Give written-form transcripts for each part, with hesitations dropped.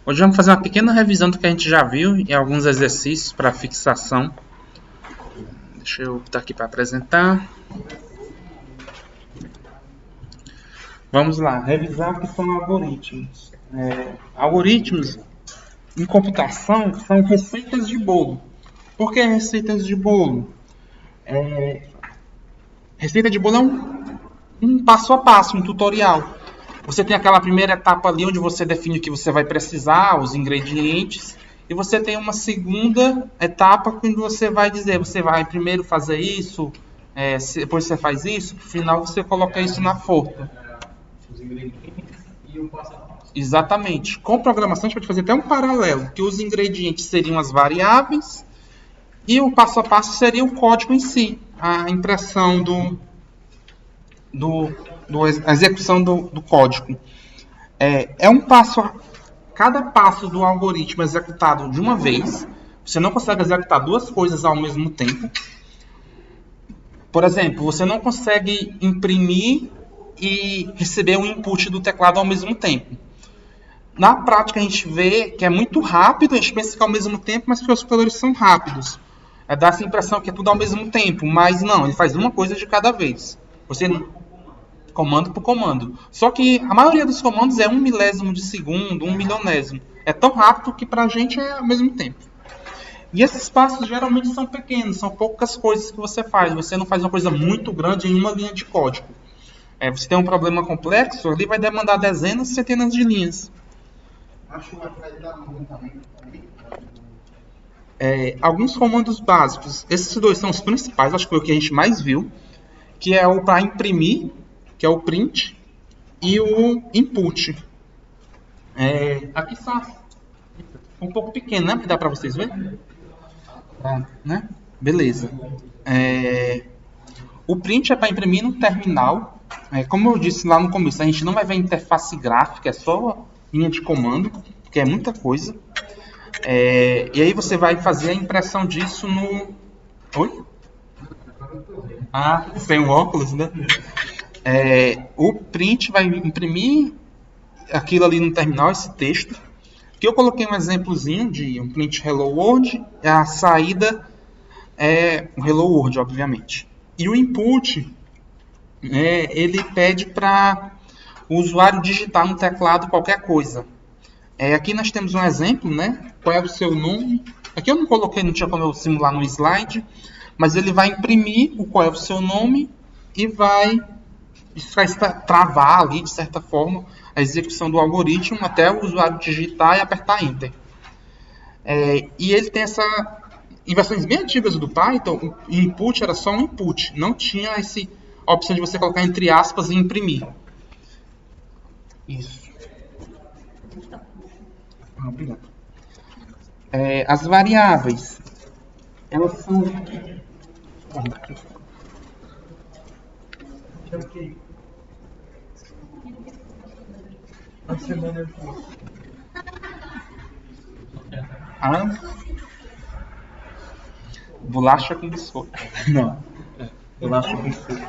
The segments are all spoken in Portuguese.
Hoje vamos fazer uma pequena revisão do que a gente já viu e alguns exercícios para fixação. Deixa eu botar aqui para apresentar. Vamos lá, revisar o que são algoritmos. Algoritmos em computação são receitas de bolo. Por que receitas de bolo? Receita de bolo é um passo a passo, um tutorial. Você tem aquela primeira etapa ali onde você define o que você vai precisar, os ingredientes. E você tem uma segunda etapa quando você vai dizer, você vai primeiro fazer isso, depois você faz isso, no final você coloca isso na forma. Os ingredientes e o passo a passo. Exatamente. Com programação a gente pode fazer até um paralelo, que os ingredientes seriam as variáveis e o passo a passo seria o código em si, a impressão a execução do código. Cada passo do algoritmo é executado de uma vez. Você não consegue executar duas coisas ao mesmo tempo. Por exemplo, você não consegue imprimir e receber um input do teclado ao mesmo tempo. Na prática a gente vê que é muito rápido, a gente pensa que é ao mesmo tempo, mas porque os computadores são rápidos. Dá essa impressão que é tudo ao mesmo tempo, mas não, ele faz uma coisa de cada vez. Você comando por comando. Só que a maioria dos comandos é 1 milésimo de segundo, 1 milionésimo. É tão rápido que pra gente é ao mesmo tempo. E esses passos geralmente são pequenos, são poucas coisas que você faz. Você não faz uma coisa muito grande em uma linha de código. Você tem um problema complexo, ali vai demandar dezenas, centenas de linhas. Acho que vai dar muito também. Alguns comandos básicos. Esses dois são os principais, acho que foi o que a gente mais viu, que é o para imprimir, que é o print, e o input. Aqui são um pouco pequeno, né? Dá para vocês verem? Né? Beleza. O print é para imprimir no terminal. Como eu disse lá no começo, a gente não vai ver interface gráfica, é só linha de comando, que é muita coisa. E aí você vai fazer a impressão disso no... Oi? Sem o óculos, né? O print vai imprimir aquilo ali no terminal, esse texto. Aqui eu coloquei um exemplozinho de um print Hello World. A saída é o Hello World, obviamente. E o input, ele pede para o usuário digitar no teclado qualquer coisa. Aqui nós temos um exemplo, né? Qual é o seu nome? Aqui eu não coloquei, não tinha como eu simular no slide, mas ele vai imprimir o qual é o seu nome e vai travar ali, de certa forma, a execução do algoritmo até o usuário digitar e apertar Enter. E ele tem em versões bem antigas do Python, o input era só um input, não tinha a opção de você colocar entre aspas e imprimir. Isso. Obrigado. As variáveis, elas são... Bolacha com biscoito. Não. Bolacha com biscoito.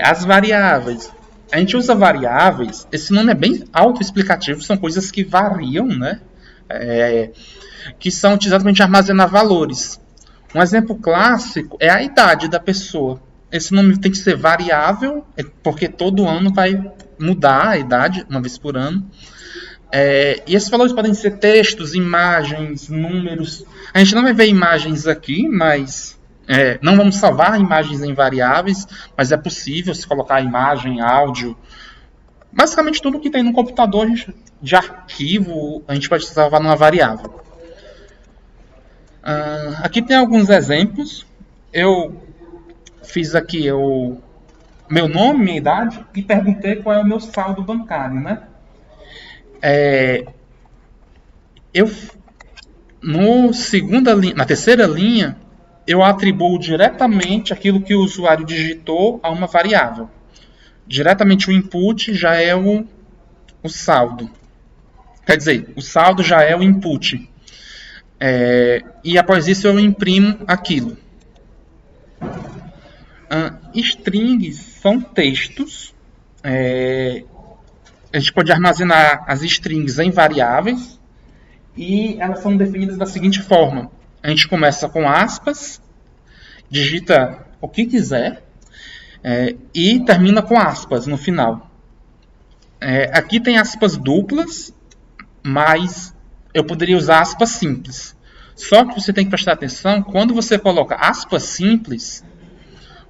As variáveis. A gente usa variáveis. Esse nome é bem autoexplicativo. São coisas que variam, né? Que são utilizadas para a gente armazenar valores. Um exemplo clássico é a idade da pessoa. Esse nome tem que ser variável, porque todo ano vai mudar a idade, uma vez por ano. E esses valores podem ser textos, imagens, números. A gente não vai ver imagens aqui, mas não vamos salvar imagens em variáveis, mas é possível se colocar imagem, áudio. Basicamente tudo que tem no computador de arquivo, a gente pode salvar numa variável. Aqui tem alguns exemplos. Eu fiz aqui meu nome, minha idade e perguntei qual é o meu saldo bancário, né? Na terceira linha, eu atribuo diretamente aquilo que o usuário digitou a uma variável. Diretamente o input já é o saldo. Quer dizer, o saldo já é o input. E após isso eu imprimo aquilo. Strings são textos a gente pode armazenar as strings em variáveis e elas são definidas da seguinte forma. A gente começa com aspas, digita o que quiser e termina com aspas no final. Aqui tem aspas duplas, mas eu poderia usar aspas simples. Só que você tem que prestar atenção, quando você coloca aspas simples,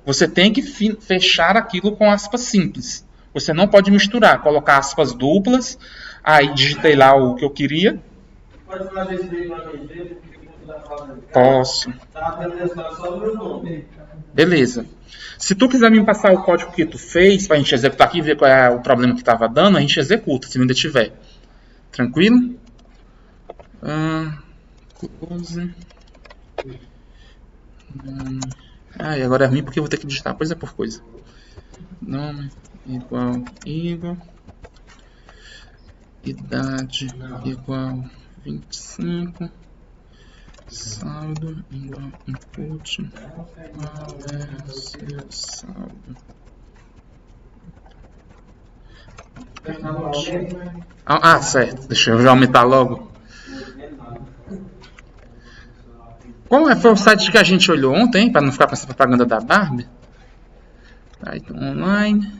você tem que fechar aquilo com aspas simples. Você não pode misturar, colocar aspas duplas, aí digitei lá o que eu queria. Pode fazer isso aí para mim ver, porque você está falando. Posso. Tá testando só o meu nome. Beleza. Se tu quiser me passar o código que tu fez, pra gente executar aqui e ver qual é o problema que estava dando, a gente executa, se ainda tiver. Tranquilo? Close. E agora é ruim porque eu vou ter que digitar coisa por coisa. Nome igual. Idade igual 25. Saldo igual input. Qual é seu saldo? Certo. Deixa eu já aumentar logo. Qual foi o site que a gente olhou ontem, para não ficar com essa propaganda da Barbie? Python Online.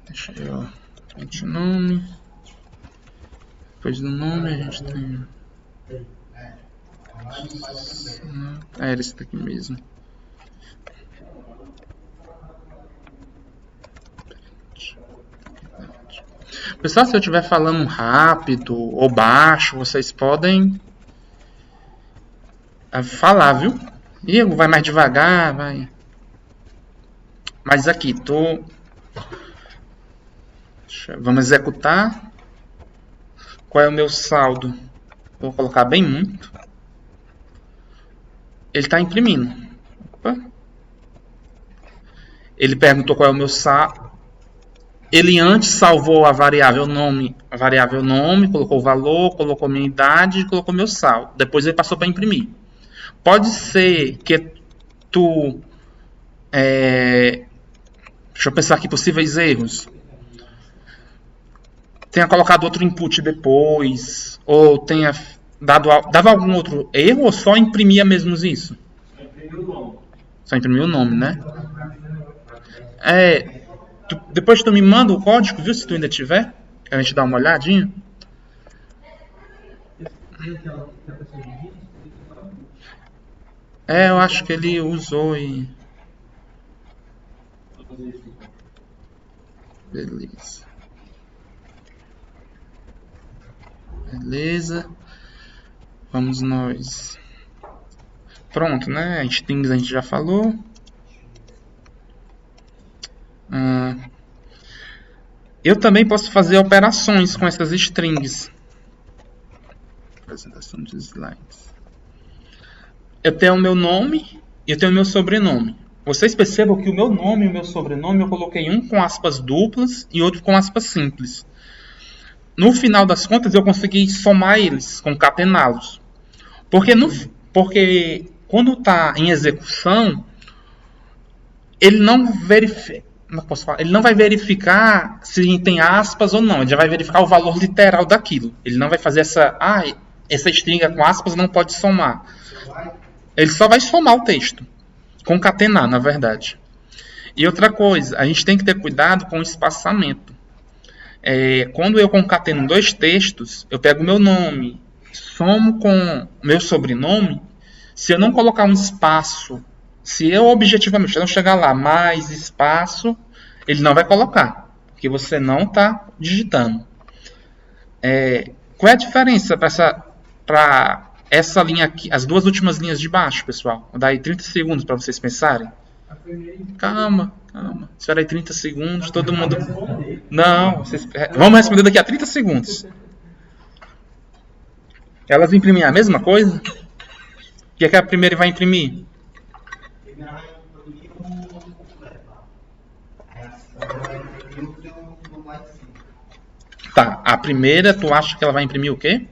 Deixa eu... Gente, nome. Depois do nome a gente tem... Era esse daqui mesmo. Pessoal, se eu estiver falando rápido ou baixo, vocês podem falar, viu? Igor, vai mais devagar, vai. Mas aqui, vamos executar. Qual é o meu saldo? Vou colocar bem muito. Ele está imprimindo. Opa. Ele perguntou qual é o meu saldo. Ele antes salvou a variável nome, colocou o valor, colocou minha idade e colocou meu saldo. Depois ele passou para imprimir. Pode ser que tu... deixa eu pensar aqui, possíveis erros. Tenha colocado outro input depois, ou tenha dava algum outro erro, ou só imprimia mesmo isso? Só imprimiu o nome, né? Depois tu me manda o código, viu? Se tu ainda tiver, a gente dá uma olhadinha. Eu acho que ele usou e... Beleza. Vamos nós. Pronto, né? Strings a gente já falou. Eu também posso fazer operações com essas strings. Apresentação de slides. Eu tenho o meu nome e eu tenho o meu sobrenome. Vocês percebam que o meu nome e o meu sobrenome eu coloquei um com aspas duplas e outro com aspas simples. No final das contas eu consegui somar eles, concatená-los. Porque quando está em execução, ele não vai verificar se tem aspas ou não. Ele já vai verificar o valor literal daquilo. Ele não vai fazer essa string com aspas não pode somar. Ele só vai somar o texto. Concatenar, na verdade. E outra coisa, a gente tem que ter cuidado com o espaçamento. Quando eu concateno dois textos, eu pego o meu nome, somo com o meu sobrenome. Se eu não colocar um espaço, se eu objetivamente não chegar lá, mais espaço, ele não vai colocar, porque você não está digitando. Qual é a diferença para essa linha aqui, as duas últimas linhas de baixo, pessoal? Vou dar aí 30 segundos para vocês pensarem. Calma. Espera aí 30 segundos, todo mundo... Não, vamos responder daqui a 30 segundos. Elas imprimem a mesma coisa? O que é que a primeira vai imprimir? Tá, a primeira tu acha que ela vai imprimir o quê?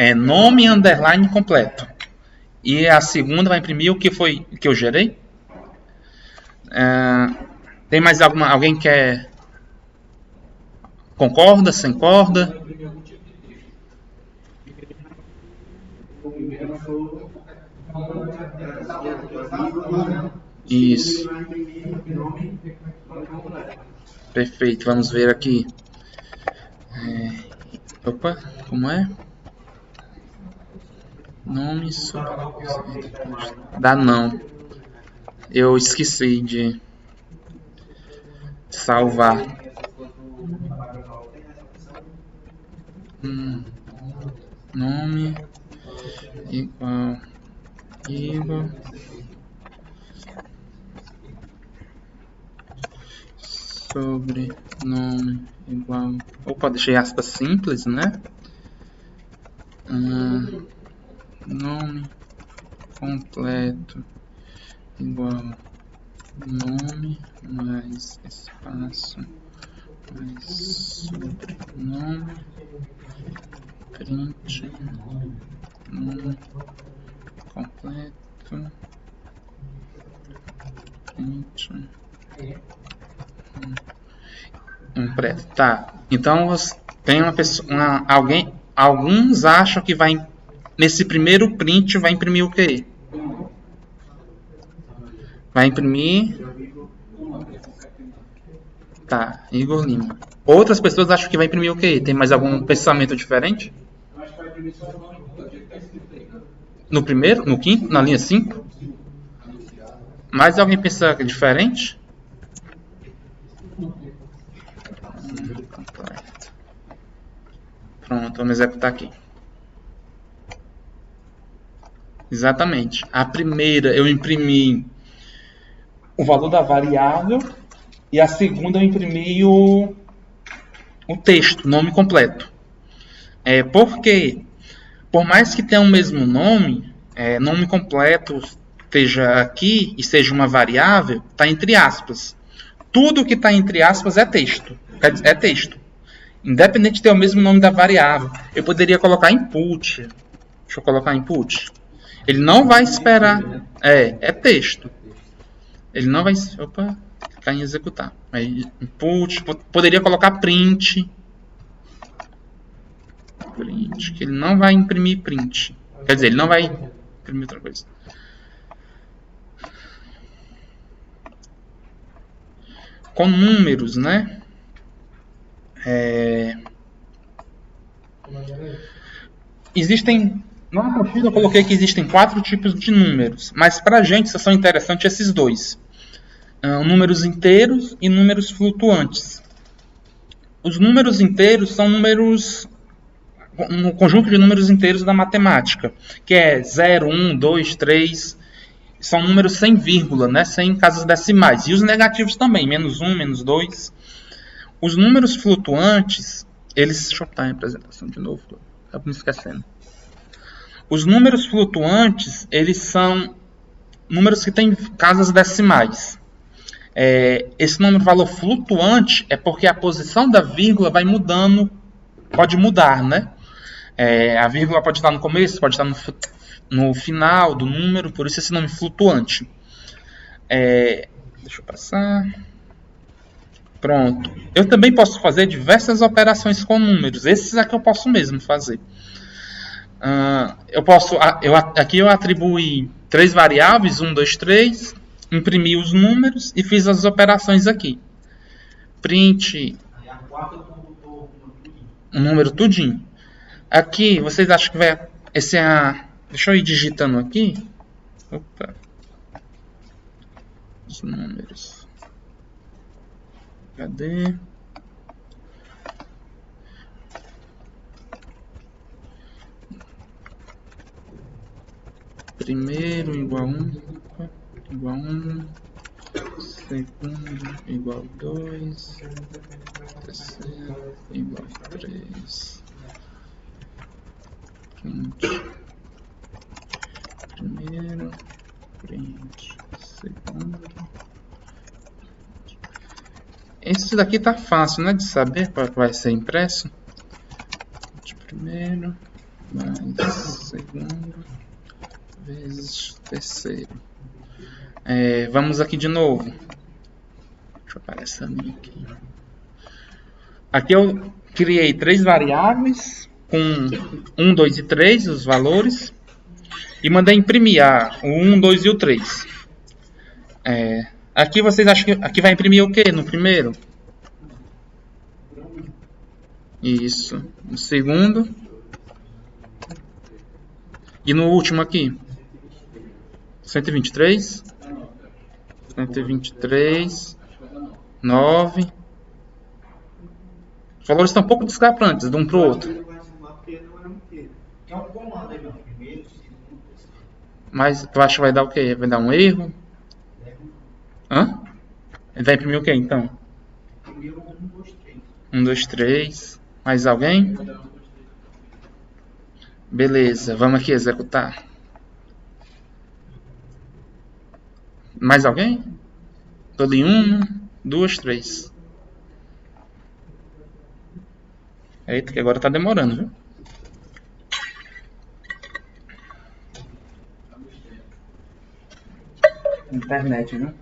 é nome underline completo. E a segunda vai imprimir o que foi que eu gerei. Tem mais alguém que concorda, sem corda? Isso. Perfeito, vamos ver aqui. Opa, como é? Nome sobre... Dá não. Eu esqueci de salvar. Nome igual sobrenome igual. Opa, deixei aspas simples, né? Nome completo igual nome mais espaço mais sobrenome print nome completo print preto. Tá. Então tem uma pessoa, alguns acham que vai nesse primeiro print vai imprimir o quê? Vai imprimir. Tá, Igor Lima. Outras pessoas acham que vai imprimir o quê? Tem mais algum pensamento diferente? No primeiro? No quinto? Na linha 5? Mais alguém pensa diferente? Pronto, vamos executar aqui. Exatamente. A primeira eu imprimi o valor da variável e a segunda eu imprimi o texto, nome completo. Porque, por mais que tenha o mesmo nome, nome completo esteja aqui e seja uma variável, está entre aspas. Tudo que está entre aspas é texto. É texto. Independente de ter o mesmo nome da variável. Eu poderia colocar input. Deixa eu colocar input. Ele não vai esperar. É texto. Ele não vai... Opa, clicar em executar. Aí, input. Poderia colocar print. Print. Que ele não vai imprimir print. Quer dizer, ele não vai imprimir outra coisa. Com números, né? Existem... Na apostila eu coloquei que existem 4 tipos de números. Mas para a gente só são interessantes esses dois. Números inteiros e números flutuantes. Os números inteiros são números... um conjunto de números inteiros da matemática. Que é 0, 1, 2, 3... São números sem vírgula, né? Sem casas decimais. E os negativos também. Menos 1, menos 2. Os números flutuantes... Deixa eu botar a apresentação de novo. Acabo me esquecendo. Os números flutuantes, eles são números que têm casas decimais. Esse número valor flutuante é porque a posição da vírgula vai mudando, pode mudar, né? A vírgula pode estar no começo, pode estar no final do número, por isso esse nome flutuante. Deixa eu passar. Pronto. Eu também posso fazer diversas operações com números. Esses é que eu posso mesmo fazer. Aqui eu atribuí 3 variáveis, 1, 2, 3, imprimi os números e fiz as operações aqui. Print o número tudinho. Aqui, vocês acham que vai... Deixa eu ir digitando aqui. Opa. Os números. Cadê? Primeiro igual 1, igual 1, segundo igual 2, terceiro igual 3, print, primeiro, print, segundo. Esse daqui tá fácil, né, de saber para que vai ser impresso. Primeiro, mais vezes terceiro. Vamos aqui de novo. Deixa eu apagar essa linha aqui. Aqui eu criei 3 variáveis com 1, 2 e 3, os valores. E mandei imprimir o 1, 2 e o 3. Aqui vocês acham que aqui vai imprimir o que no primeiro? Isso. No segundo. E no último aqui? 123. 123. 9. Os valores estão um pouco discrepantes de um para o outro. Mas tu acha que vai dar o quê? Vai dar um erro? Hã? Ele vai imprimir o quê então? 1, 2, 3. Mais alguém? Beleza, vamos aqui executar. Mais alguém? Todo em 1, 2, 3. Eita, que agora tá demorando, viu? Internet, viu?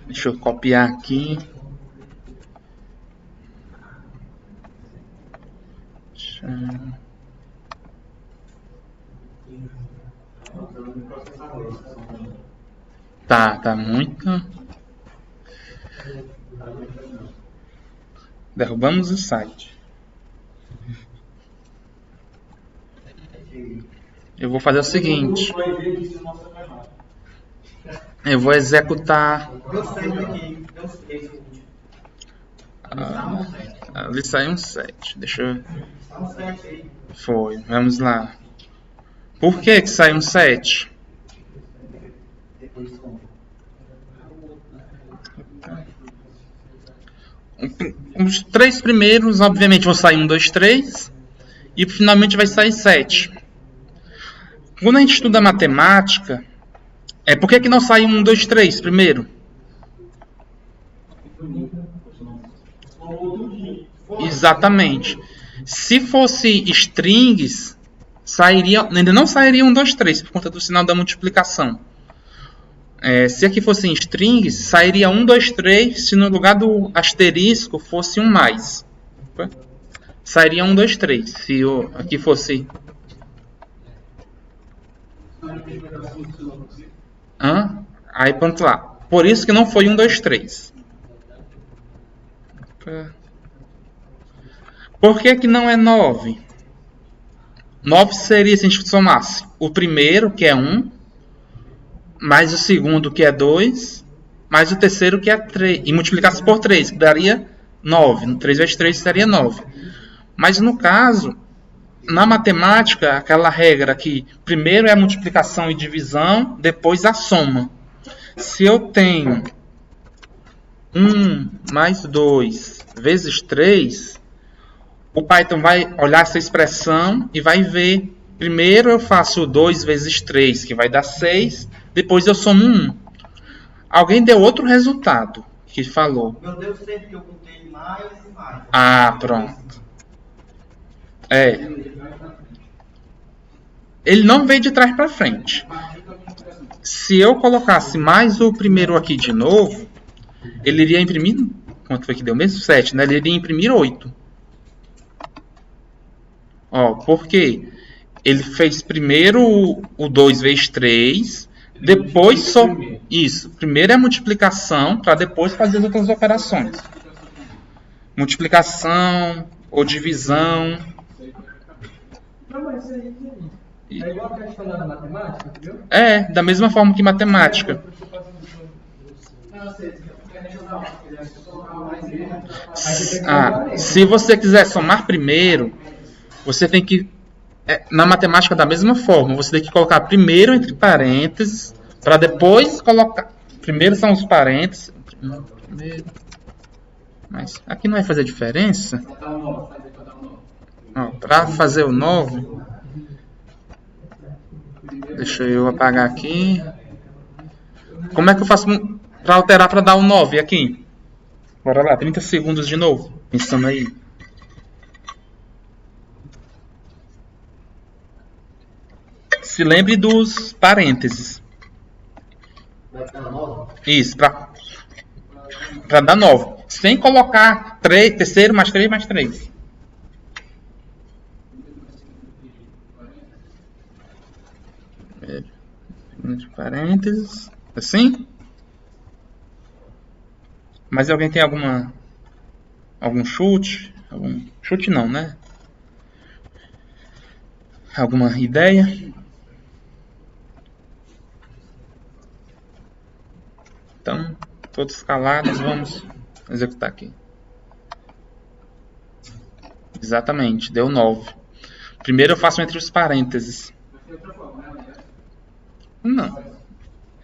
Deixa eu copiar aqui. Tá muito. Derrubamos o site. Eu vou fazer o seguinte. Eu vou executar. Ali saiu um 7. Deixa eu. Foi. Vamos lá. Por que saiu um 7? Os 3 primeiros, obviamente, vão sair 1, 2, 3. E finalmente vai sair 7. Quando a gente estuda matemática, por que não sai 1, 2, 3 primeiro? Exatamente. Se fosse strings, ainda não sairia 1, 2, 3 por conta do sinal da multiplicação. Se aqui fossem strings, sairia 1, 2, 3 se no lugar do asterisco fosse um mais. Sairia 1, 2, 3. Se aqui fosse... Aí pronto lá. Por isso que não foi 1, 2, 3. Por que não é 9? 9 seria se a gente somasse o primeiro, que é 1, mais o segundo, que é 2, mais o terceiro, que é 3, e multiplicasse por 3, que daria 9. 3 vezes 3 seria 9. Mas no caso, na matemática, aquela regra que primeiro é a multiplicação e divisão, depois a soma. Se eu tenho 1 mais 2 vezes 3, o Python vai olhar essa expressão e vai ver. Primeiro eu faço 2 vezes 3, que vai dar 6. Depois eu somo 1. Alguém deu outro resultado que falou. Meu Deus, sempre que eu contei mais e mais. Pronto. Ele não veio de trás para frente. Se eu colocasse mais o primeiro aqui de novo, ele iria imprimir... Quanto foi que deu mesmo? 7, né? Ele iria imprimir 8. Por quê? Ele fez primeiro o 2 vezes 3, depois isso. Primeiro é a multiplicação, para depois fazer as outras operações. Multiplicação ou divisão. Não, mas isso aí é igual a questão da matemática, entendeu? Da mesma forma que matemática. Se você quiser somar primeiro, você tem que... na matemática, da mesma forma, você tem que colocar primeiro entre parênteses, para depois colocar... Primeiro são os parênteses. Primeiro. Mas aqui não vai fazer diferença. Para fazer o 9, deixa eu apagar aqui. Como é que eu faço para alterar para dar o 9 aqui? Bora lá, 30 segundos de novo. Pensando aí. se lembre dos parênteses. Vai ficar na 9? Isso, para dar 9. Sem colocar terceiro mais 3 mais 3. Entre parênteses. Assim? Mas alguém tem algum chute? Chute não, né? Alguma ideia? Então, todos calados, vamos executar aqui. Exatamente, deu 9. Primeiro eu faço entre os parênteses. Não.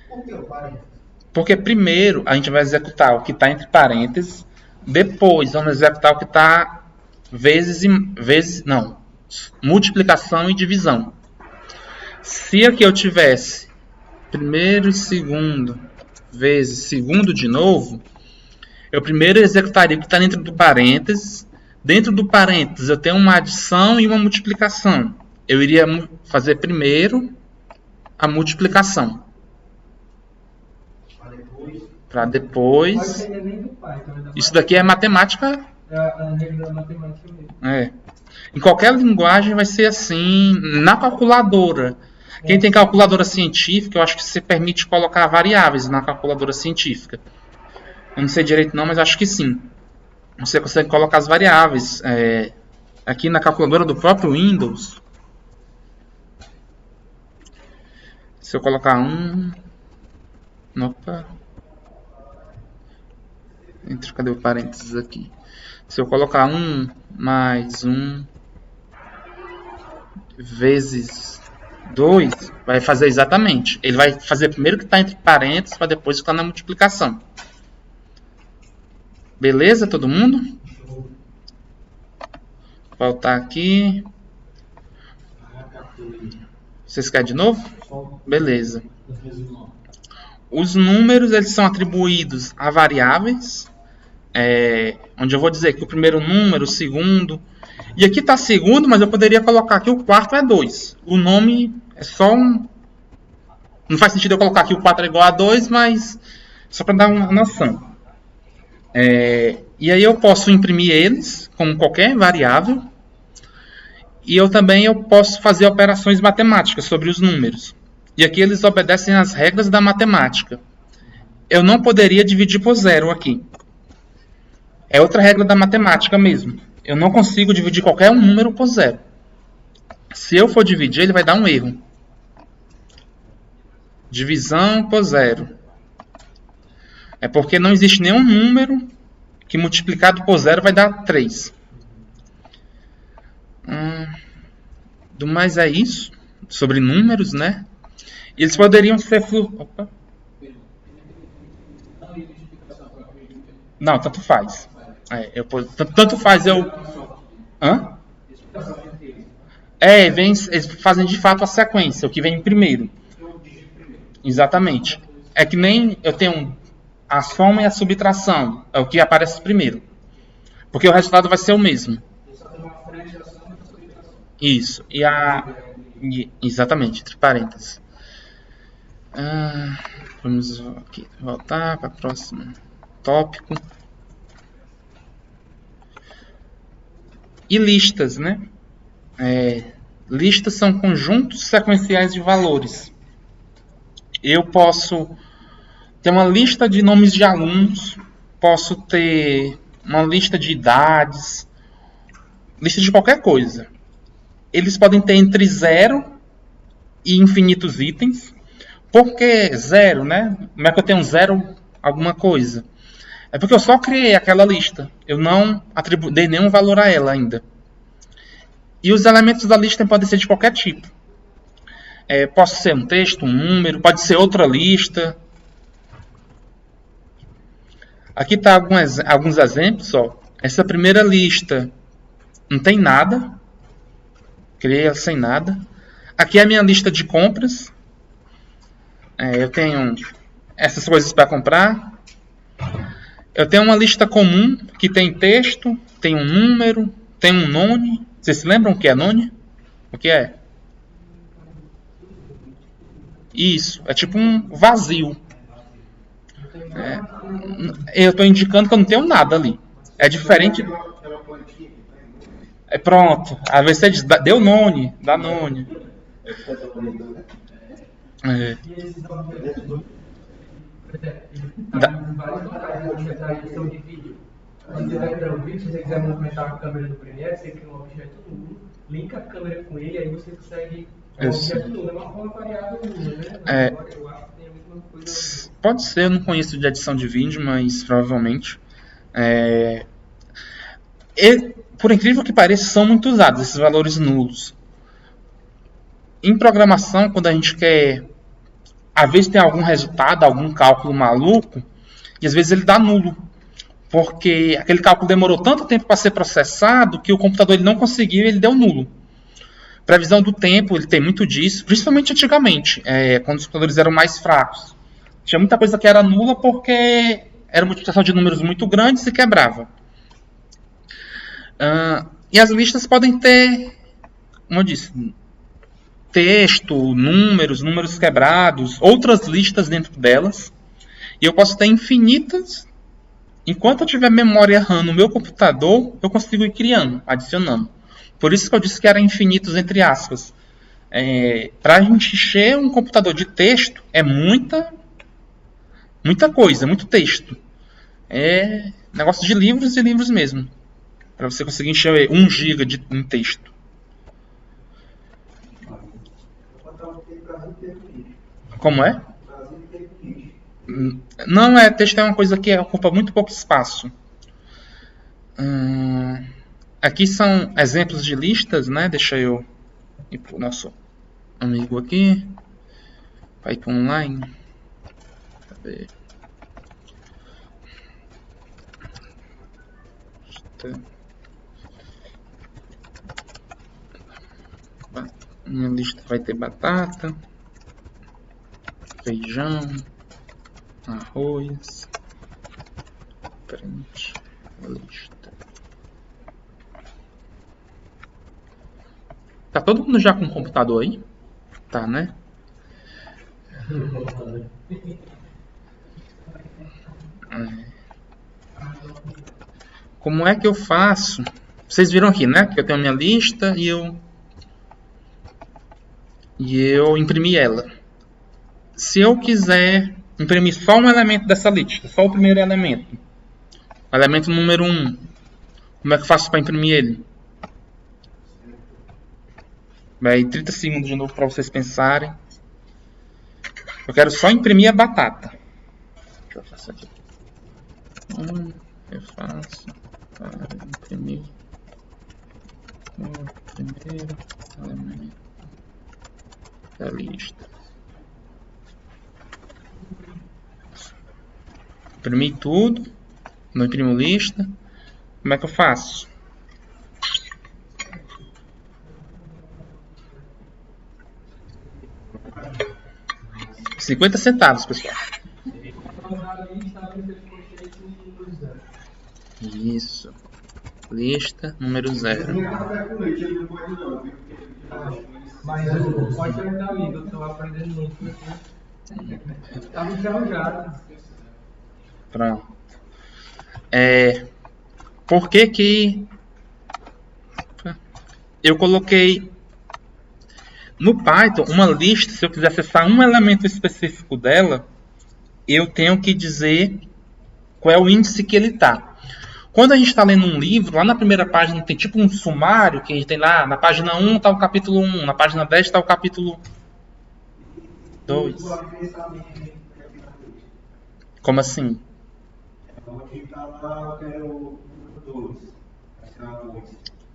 Por que o parênteses? Porque primeiro a gente vai executar o que está entre parênteses. Depois vamos executar o que está multiplicação e divisão. Se aqui eu tivesse primeiro e segundo vezes segundo de novo, eu primeiro executaria o que está dentro do parênteses. Dentro do parênteses eu tenho uma adição e uma multiplicação. Eu iria fazer primeiro a multiplicação. Para depois. Pode ser nem do pai, então Isso daqui é matemática. é a regra da matemática mesmo. É. Em qualquer linguagem vai ser assim. Na calculadora. Quem tem calculadora científica, eu acho que você permite colocar variáveis na calculadora científica. Eu não sei direito não, mas acho que sim. Você consegue colocar as variáveis. Aqui na calculadora do próprio Windows. Se eu colocar Opa. Cadê o parênteses aqui? Se eu colocar 1 mais 1 vezes 2, vai fazer exatamente. Ele vai fazer primeiro o que está entre parênteses, para depois ficar na multiplicação. Beleza, todo mundo? Vou voltar aqui. Vocês querem de novo? Beleza. Os números eles são atribuídos a variáveis. Onde eu vou dizer que o primeiro número, o segundo. E aqui está segundo, mas eu poderia colocar que o quarto é 2. O nome é só um. Não faz sentido eu colocar que o 4 é igual a 2, mas só para dar uma noção. E aí eu posso imprimir eles como qualquer variável. E eu também posso fazer operações matemáticas sobre os números. E aqui eles obedecem às regras da matemática. Eu não poderia dividir por zero aqui. É outra regra da matemática mesmo. Eu não consigo dividir qualquer um número por zero. Se eu for dividir, ele vai dar um erro. Divisão por zero. É porque não existe nenhum número que multiplicado por zero vai dar 3. Do mais é isso. Sobre números, né? E eles poderiam ser... Opa. Não, tanto faz. Tanto faz eu... Hã? Eles fazem de fato a sequência, o que vem primeiro. Exatamente. É que nem eu tenho a soma e a subtração. É o que aparece primeiro. Porque o resultado vai ser o mesmo. Isso. Exatamente, entre parênteses. Vamos aqui voltar para o próximo tópico. E listas, né? Listas são conjuntos sequenciais de valores. Eu posso ter uma lista de nomes de alunos, posso ter uma lista de idades, lista de qualquer coisa. Eles podem ter entre 0 e infinitos itens. Por que 0, né? Como é que eu tenho 0 alguma coisa? É porque eu só criei aquela lista. Eu não dei nenhum valor a ela ainda. E os elementos da lista podem ser de qualquer tipo. Pode ser um texto, um número, pode ser outra lista. Aqui está alguns exemplos. Essa primeira lista não tem nada. Criei ela sem nada. Aqui é a minha lista de compras. Eu tenho essas coisas para comprar. Eu tenho uma lista comum que tem texto, tem um número, tem um nome. Vocês se lembram o que é nome? O que é? Isso, é tipo um vazio. Eu estou indicando que eu não tenho nada ali. É diferente. Pronto. Às vezes você diz, deu none, dá none. É. E esses objetos, Da- em vários locais, no objeto da edição de vídeo. Quando você vai criar um vídeo, se você quiser movimentar a câmera do Premiere, você cria um objeto nulo, linka a câmera com ele, aí você consegue. Um objeto nulo é uma forma variável nula, né? Agora eu acho que tem a mesma coisa. Pode ser, eu não conheço de edição de vídeo, mas provavelmente. Por incrível que pareça, são muito usados esses valores nulos. Em programação, quando a gente quer, às vezes tem algum resultado, algum cálculo maluco, e às vezes ele dá nulo, porque aquele cálculo demorou tanto tempo para ser processado que o computador ele não conseguiu e ele deu nulo. Previsão do tempo, ele tem muito disso, principalmente antigamente, quando os computadores eram mais fracos. Tinha muita coisa que era nula porque era uma multiplicação de números muito grandes e quebrava. E as listas podem ter, como eu disse, texto, números quebrados, outras listas dentro delas. E eu posso ter infinitas. Enquanto eu tiver memória RAM no meu computador, eu consigo ir criando, adicionando. Por isso que eu disse que era infinitos entre aspas. Para a gente encher um computador de texto, é muita coisa, muito texto. É negócio de livros e livros mesmo. Para você conseguir encher 1 GB de um texto. Como é? Não, texto é uma coisa que ocupa muito pouco espaço. Aqui são exemplos de listas, né? Deixa eu ir para o nosso amigo aqui. Python Online. Cadê? Minha lista vai ter batata, feijão, arroz, print, lista. Tá todo mundo já com o computador aí? Tá, né? Como é que eu faço? Vocês viram aqui, né? Que eu tenho a minha lista e eu imprimi ela. Se eu quiser imprimir só um elemento dessa lista, só o primeiro elemento, o elemento número 1, como é que eu faço para imprimir ele? Vai 30 segundos de novo para vocês pensarem. Eu quero só imprimir a batata. Deixa eu fazer aqui. Eu faço para imprimir o primeiro elemento da lista. Imprimi tudo. Não imprimo lista. Como é que eu faço? $0,50, pessoal. Isso. Lista número 0. Mas pode perguntar, amigo, eu tô aprendendo muito aqui. Tava enferrujado. Pronto. Por que eu coloquei no Python uma lista? Se eu quiser acessar um elemento específico dela, eu tenho que dizer qual é o índice que ele está. Quando a gente está lendo um livro, lá na primeira página tem tipo um sumário, que a gente tem lá, na página 1 está o capítulo 1, na página 10 está o capítulo 2. Como assim?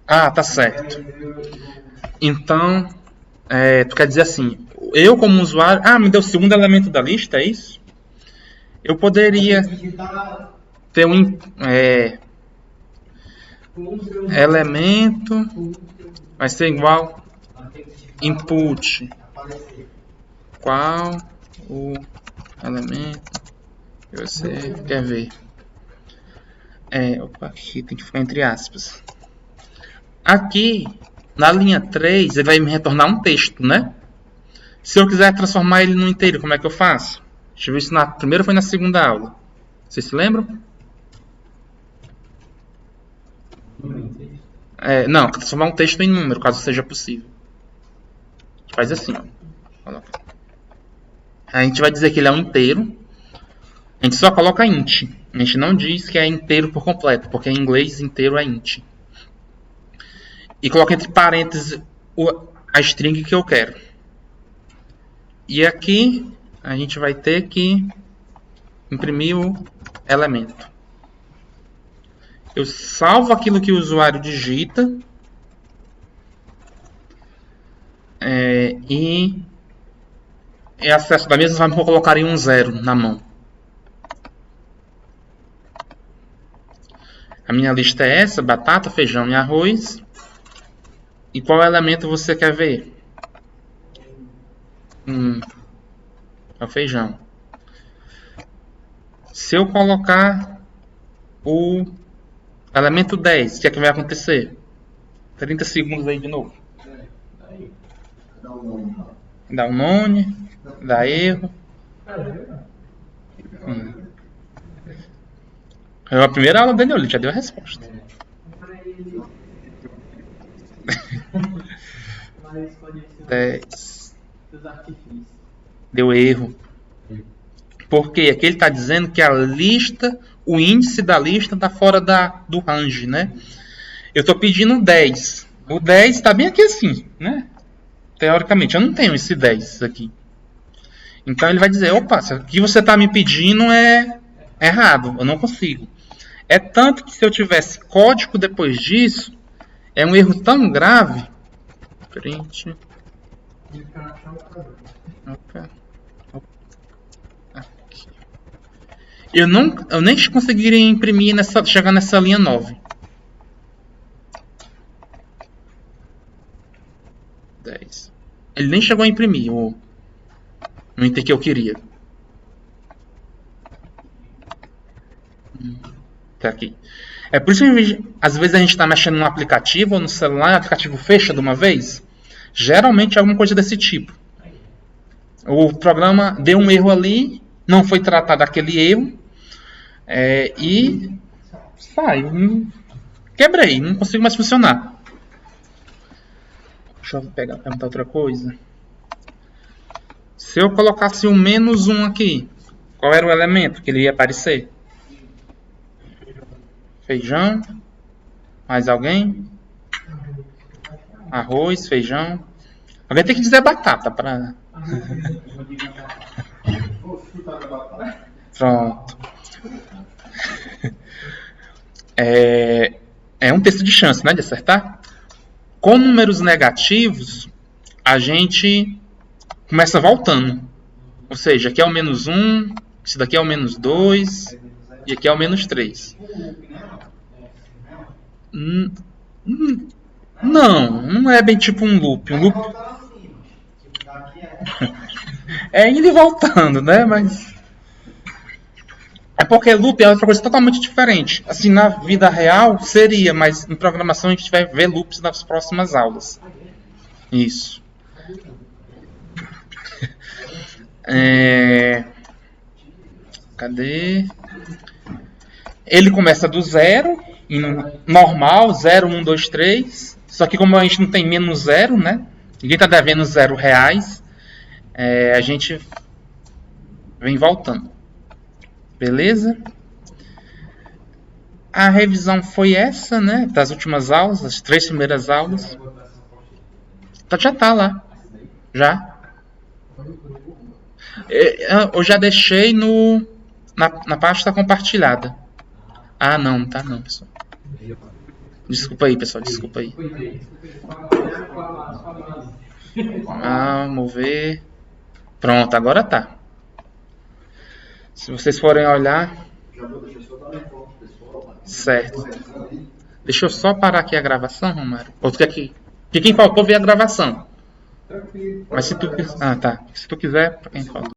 Ah, tá certo. Então, tu quer dizer assim, eu como usuário... me deu o segundo elemento da lista, é isso? Eu poderia ter um... elemento vai ser igual input. Qual o elemento que você quer ver? Aqui tem que ficar entre aspas. Aqui, na linha 3, ele vai me retornar um texto, né? Se eu quiser transformar ele num inteiro, como é que eu faço? Deixa eu ver isso na primeira ou foi na segunda aula. Vocês se lembram? Não, transformar um texto em número, caso seja possível. A gente faz assim, ó. Coloca. A gente vai dizer que ele é um inteiro. A gente só coloca int. A gente não diz que é inteiro por completo, porque em inglês inteiro é int. E coloca entre parênteses a string que eu quero. E aqui a gente vai ter que imprimir o elemento. Eu salvo aquilo que o usuário digita e acesso da mesma forma que eu colocaria um 0 na mão. A minha lista é essa: batata, feijão e arroz. E qual elemento você quer ver? É o feijão. Se eu colocar o elemento 10, o que é que vai acontecer? 30 segundos aí de novo. Dá um nome, dá erro. É a primeira aula dele, ele já deu a resposta. Mas pode ser 10. dos artifícios. Deu erro. Porque aqui ele está dizendo que a lista, o índice da lista está fora do range, né? Eu estou pedindo 10. O 10 está bem aqui assim, né? Teoricamente, eu não tenho esse 10 aqui. Então ele vai dizer, opa, o que você está me pedindo é errado, eu não consigo. É tanto que se eu tivesse código depois disso, é um erro tão grave. Print. Opa. Aqui. Eu nem conseguiria imprimir chegar nessa linha 9. 10. Ele nem chegou a imprimir no item que eu queria. Tá aqui. É por isso que às vezes a gente está mexendo no aplicativo ou no celular, o aplicativo fecha de uma vez. Geralmente é alguma coisa desse tipo. O programa deu um erro ali, não foi tratado aquele erro e saiu. Quebrei, não consigo mais funcionar. Deixa eu perguntar outra coisa. Se eu colocasse o -1 aqui, qual era o elemento que ele ia aparecer? Feijão. Mais alguém? Arroz, feijão. Alguém tem que dizer batata para. Pronto. É um texto de chance, né, de acertar. Com números negativos, a gente começa voltando. Ou seja, aqui é o -1, esse daqui é o -2 e aqui é o -3. Não é bem tipo um loop. Um loop é indo e voltando, né? Mas é porque loop é outra coisa totalmente diferente. Assim, na vida real seria, mas em programação a gente vai ver loops nas próximas aulas. Isso. Cadê? Ele começa do 0, normal, 0, 1, 2, 3. Só que como a gente não tem -0, né? Ninguém está devendo R$0. A gente vem voltando. Beleza? A revisão foi essa, né? Das últimas aulas, as 3 primeiras aulas. Já tá lá. Já. Eu já deixei na pasta compartilhada. Ah, não tá não, pessoal. Desculpa aí, pessoal, desculpa aí. Mover. Pronto, agora tá. Se vocês forem olhar. Certo. Deixa eu só parar aqui a gravação, Romário. Ou tu quer que quem faltou ver a gravação? Mas se tu quiser. Ah, tá. Se tu quiser, pra quem faltou.